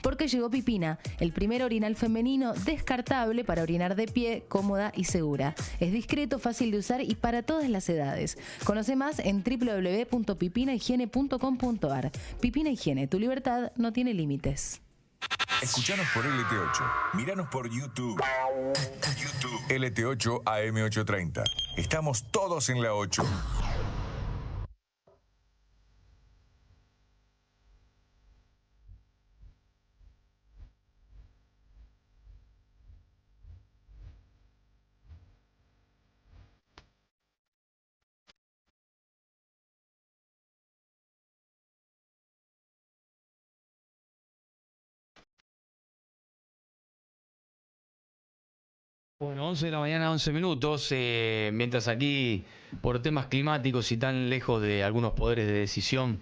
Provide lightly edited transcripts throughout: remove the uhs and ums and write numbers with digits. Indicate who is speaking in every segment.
Speaker 1: porque llegó Pipina, el primer orinal femenino descartable para orinar de pie, cómoda y segura. Es discreto, fácil de usar y para todas las edades. Conoce más en www.pipinahigiene.com.ar. Pipina Higiene, tu libertad no tiene límites.
Speaker 2: Escuchanos por LT8, míranos por YouTube. LT8 AM830. Estamos todos en la 8.
Speaker 3: Bueno, 11 de la mañana, 11 minutos, mientras aquí, por temas climáticos y tan lejos de algunos poderes de decisión,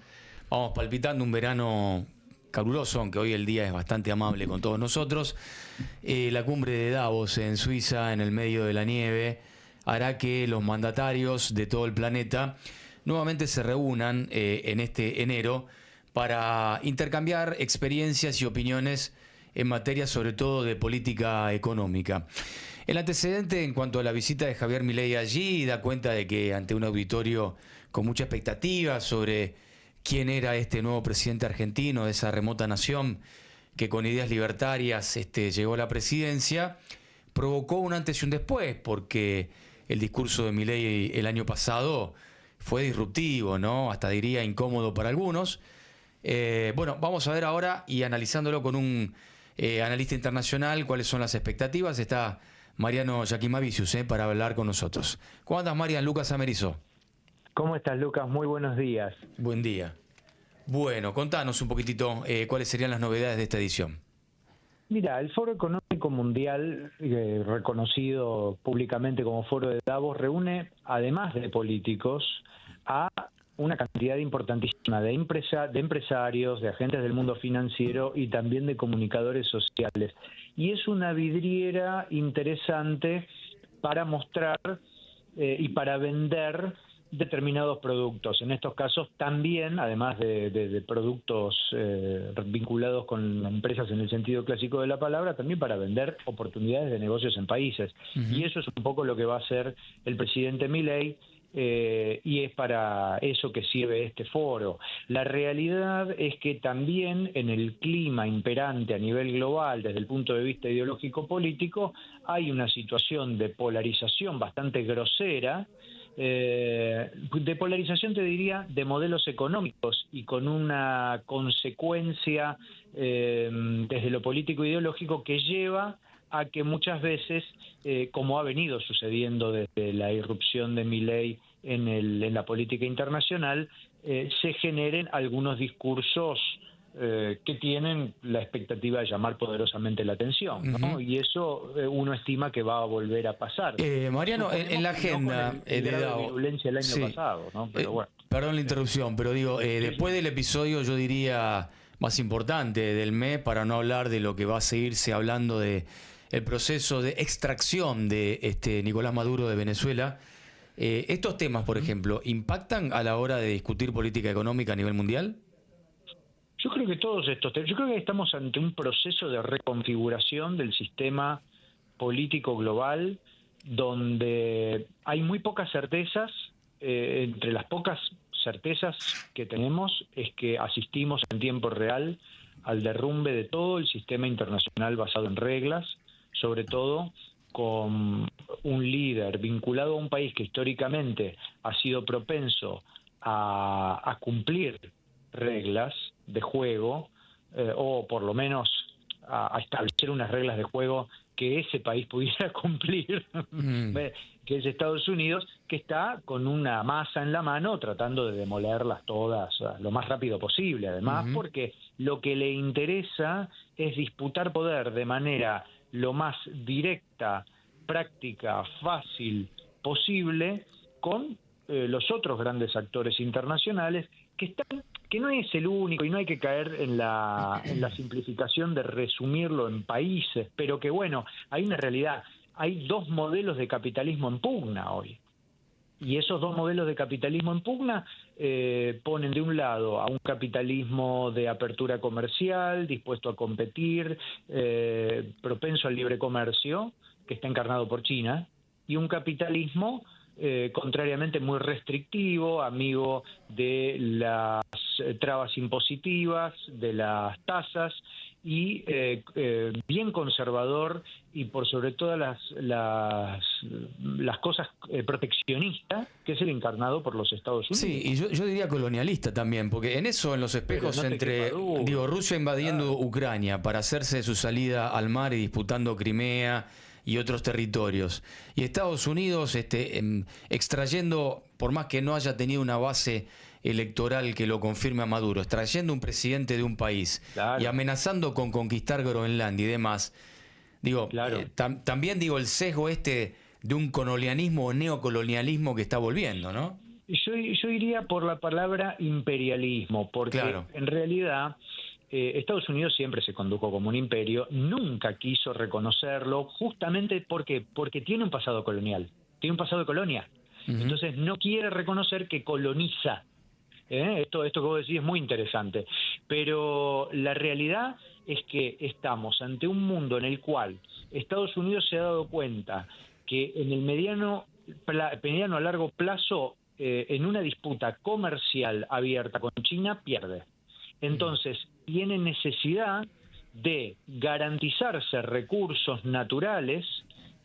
Speaker 3: vamos palpitando un verano caluroso, aunque hoy el día es bastante amable con todos nosotros. La cumbre de Davos en Suiza, en el medio de la nieve, hará que los mandatarios de todo el planeta nuevamente se reúnan en este enero para intercambiar experiencias y opiniones en materia sobre todo de política económica. El antecedente en cuanto a la visita de Javier Milei allí da cuenta de que ante un auditorio con mucha expectativa sobre quién era este nuevo presidente argentino de esa remota nación que con ideas libertarias llegó a la presidencia, provocó un antes y un después, porque el discurso de Milei el año pasado fue disruptivo, ¿no? Hasta diría incómodo para algunos. Bueno, vamos a ver ahora y analizándolo con un analista internacional cuáles son las expectativas. Está Mariano Yaquimavicius para hablar con nosotros. ¿Cómo andas, Marian? Lucas Amerizo.
Speaker 4: ¿Cómo estás, Lucas? Muy buenos días.
Speaker 3: Buen día. Bueno, contanos un poquitito cuáles serían las novedades de esta edición.
Speaker 4: Mira, el Foro Económico Mundial, reconocido públicamente como Foro de Davos, reúne, además de políticos, a una cantidad importantísima de empresarios, de agentes del mundo financiero y también de comunicadores sociales. Y es una vidriera interesante para mostrar y para vender determinados productos. En estos casos también, además de productos vinculados con empresas en el sentido clásico de la palabra, también para vender oportunidades de negocios en países. Y eso es un poco lo que va a hacer el presidente Milei. Y es para eso que sirve este foro. La realidad es que también en el clima imperante a nivel global, desde el punto de vista ideológico-político, hay una situación de polarización bastante grosera, de polarización te diría de modelos económicos y con una consecuencia desde lo político-ideológico que lleva a que muchas veces, como ha venido sucediendo desde la irrupción de Milei en la política internacional, se generen algunos discursos que tienen la expectativa de llamar poderosamente la atención, ¿no? Y eso uno estima que va a volver a pasar.
Speaker 3: Mariano, en la agenda
Speaker 4: de violencia el año pasado, ¿no? Pero bueno.
Speaker 3: Perdón la interrupción, pero digo, después del episodio, yo diría, más importante del mes, para no hablar de lo que va a seguirse hablando de el proceso de extracción de Nicolás Maduro de Venezuela, ¿estos temas, por ejemplo, impactan a la hora de discutir política económica a nivel mundial?
Speaker 4: Yo creo que todos estos temas, yo creo que estamos ante un proceso de reconfiguración del sistema político global, donde hay muy pocas certezas. Entre las pocas certezas que tenemos es que asistimos en tiempo real al derrumbe de todo el sistema internacional basado en reglas, sobre todo con un líder vinculado a un país que históricamente ha sido propenso a cumplir reglas de juego, o por lo menos a establecer unas reglas de juego que ese país pudiera cumplir, que es Estados Unidos, que está con una masa en la mano tratando de demolerlas todas lo más rápido posible, además, porque lo que le interesa es disputar poder de manera lo más directa, práctica, fácil posible con los otros grandes actores internacionales que no es el único, y no hay que caer en la simplificación de resumirlo en países, pero que bueno, hay una realidad, hay dos modelos de capitalismo en pugna hoy. Y esos dos modelos de capitalismo en pugna ponen de un lado a un capitalismo de apertura comercial, dispuesto a competir, propenso al libre comercio, que está encarnado por China, y un capitalismo contrariamente muy restrictivo, amigo de las trabas impositivas, de las tasas, y bien conservador y por sobre todas las cosas proteccionistas, que es el encarnado por los Estados Unidos.
Speaker 3: Sí, y yo diría colonialista también, porque en los espejos
Speaker 4: no
Speaker 3: entre, Rusia invadiendo Ucrania para hacerse su salida al mar y disputando Crimea y otros territorios, y Estados Unidos extrayendo, por más que no haya tenido una base electoral que lo confirme a Maduro, extrayendo un presidente de un país, claro, y amenazando con conquistar Groenlandia y demás, digo, claro, también digo el sesgo de un colonialismo o neocolonialismo que está volviendo, ¿no?
Speaker 4: Yo iría por la palabra imperialismo, porque claro, en realidad Estados Unidos siempre se condujo como un imperio, nunca quiso reconocerlo, justamente porque tiene un pasado colonial, tiene un pasado de colonia. Entonces no quiere reconocer que coloniza. Esto que vos decís es muy interesante, pero la realidad es que estamos ante un mundo en el cual Estados Unidos se ha dado cuenta que en el mediano a largo plazo, en una disputa comercial abierta con China, pierde. Entonces tiene necesidad de garantizarse recursos naturales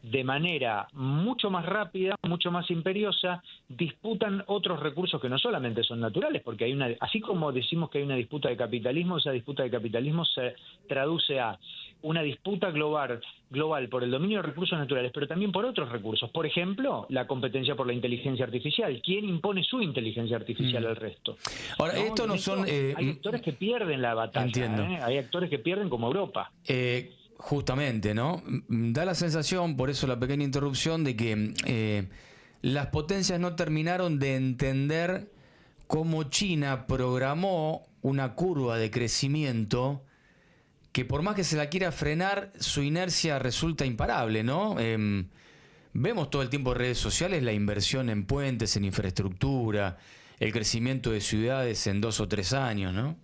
Speaker 4: de manera mucho más rápida, mucho más imperiosa. Disputan otros recursos que no solamente son naturales, porque así como decimos que hay una disputa de capitalismo, esa disputa de capitalismo se traduce a una disputa global por el dominio de recursos naturales, pero también por otros recursos. Por ejemplo, la competencia por la inteligencia artificial. ¿Quién impone su inteligencia artificial al resto?
Speaker 3: Ahora, esto no son...
Speaker 4: hay actores que pierden la batalla.
Speaker 3: Entiendo.
Speaker 4: Hay actores que pierden, como Europa.
Speaker 3: Justamente, ¿no? Da la sensación, por eso la pequeña interrupción, de que las potencias no terminaron de entender cómo China programó una curva de crecimiento que, por más que se la quiera frenar, su inercia resulta imparable, ¿no? Vemos todo el tiempo en redes sociales la inversión en puentes, en infraestructura, el crecimiento de ciudades en 2 o 3 años, ¿no?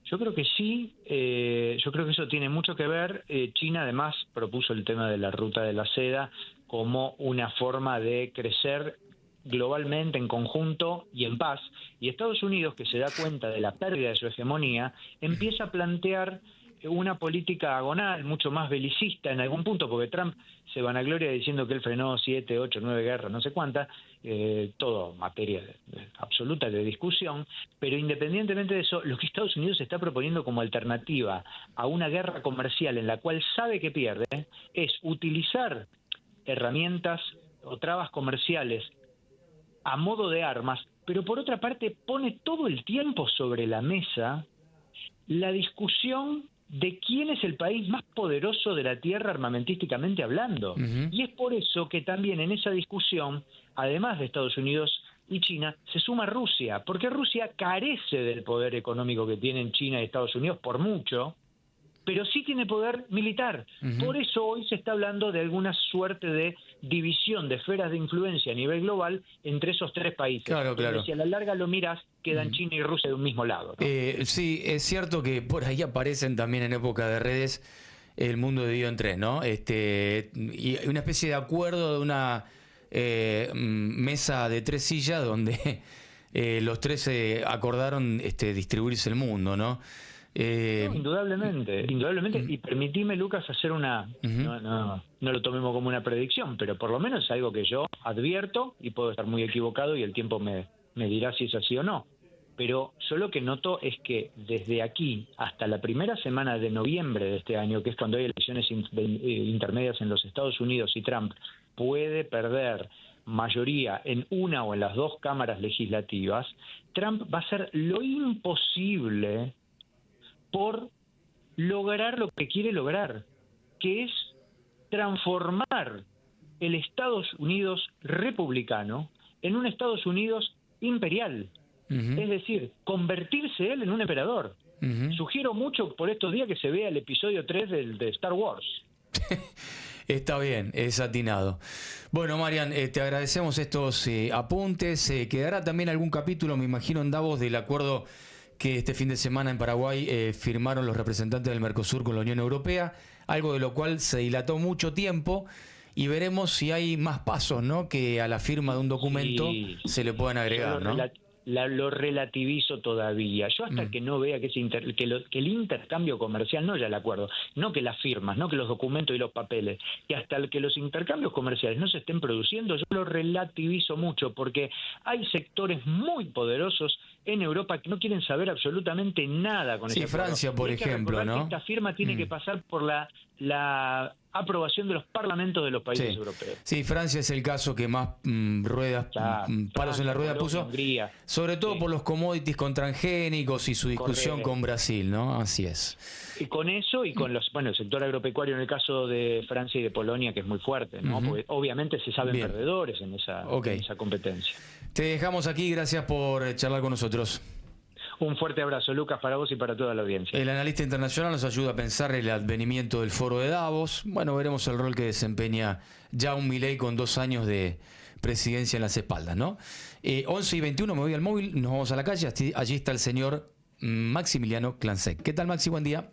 Speaker 4: Yo creo que sí, yo creo que eso tiene mucho que ver. China además propuso el tema de la ruta de la seda como una forma de crecer globalmente, en conjunto y en paz. Y Estados Unidos, que se da cuenta de la pérdida de su hegemonía, empieza a plantear una política agonal, mucho más belicista en algún punto, porque Trump se vanagloria diciendo que él frenó 7, 8, 9 guerras, no sé cuántas, todo materia absoluta de discusión, pero independientemente de eso, lo que Estados Unidos está proponiendo como alternativa a una guerra comercial en la cual sabe que pierde, es utilizar herramientas o trabas comerciales a modo de armas, pero por otra parte pone todo el tiempo sobre la mesa la discusión de quién es el país más poderoso de la Tierra armamentísticamente hablando. Y es por eso que también en esa discusión, además de Estados Unidos y China, se suma Rusia, porque Rusia carece del poder económico que tienen China y Estados Unidos por mucho, pero sí tiene poder militar. Por eso hoy se está hablando de alguna suerte de división de esferas de influencia a nivel global entre esos 3 países.
Speaker 3: Claro.
Speaker 4: Si a la larga lo miras, quedan China y Rusia de un mismo lado, ¿no?
Speaker 3: Sí, es cierto que por ahí aparecen también en época de redes el mundo dividido en 3, ¿no? Y una especie de acuerdo de una mesa de 3 sillas donde los 3 acordaron distribuirse el mundo, ¿no?
Speaker 4: No, indudablemente, y permitime, Lucas, hacer no lo tomemos como una predicción, pero por lo menos es algo que yo advierto, y puedo estar muy equivocado y el tiempo me dirá si es así o no, pero yo lo que noto es que desde aquí hasta la primera semana de noviembre de este año, que es cuando hay elecciones intermedias en los Estados Unidos y Trump puede perder mayoría en una o en las 2 cámaras legislativas, Trump va a hacer lo imposible por lograr lo que quiere lograr, que es transformar el Estados Unidos republicano en un Estados Unidos imperial. Es decir, convertirse él en un emperador. Sugiero mucho por estos días que se vea el episodio 3 de Star Wars.
Speaker 3: Está bien, es atinado. Bueno, Marian, te agradecemos estos apuntes. Quedará también algún capítulo, me imagino, en Davos del acuerdo que este fin de semana en Paraguay firmaron los representantes del Mercosur con la Unión Europea, algo de lo cual se dilató mucho tiempo, y veremos si hay más pasos, ¿no?, que a la firma de un documento se le puedan agregar, ¿no?
Speaker 4: Lo relativizo todavía. Yo hasta que no vea que el intercambio comercial, no ya el acuerdo, no que las firmas, no que los documentos y los papeles, que hasta que los intercambios comerciales no se estén produciendo, yo lo relativizo mucho, porque hay sectores muy poderosos en Europa que no quieren saber absolutamente nada con este acuerdo.
Speaker 3: Francia, por ejemplo, ¿no?
Speaker 4: Esta firma tiene que pasar por la aprobación de los parlamentos de los países europeos.
Speaker 3: Sí, Francia es el caso que más palos en la rueda puso,
Speaker 4: Hungría,
Speaker 3: sobre todo por los commodities con transgénicos y su discusión con Brasil, ¿no? Así es.
Speaker 4: Y con eso y con el sector agropecuario en el caso de Francia y de Polonia, que es muy fuerte, ¿no? Porque obviamente se saben perdedores en esa competencia.
Speaker 3: Te dejamos aquí, gracias por charlar con nosotros.
Speaker 4: Un fuerte abrazo, Lucas, para vos y para toda la audiencia.
Speaker 3: El analista internacional nos ayuda a pensar el advenimiento del foro de Davos. Bueno, veremos el rol que desempeña Jaime Milei con 2 años de presidencia en las espaldas, ¿no? 11:21, me voy al móvil, nos vamos a la calle. Allí está el señor Maximiliano Clansec. ¿Qué tal, Maxi? Buen día.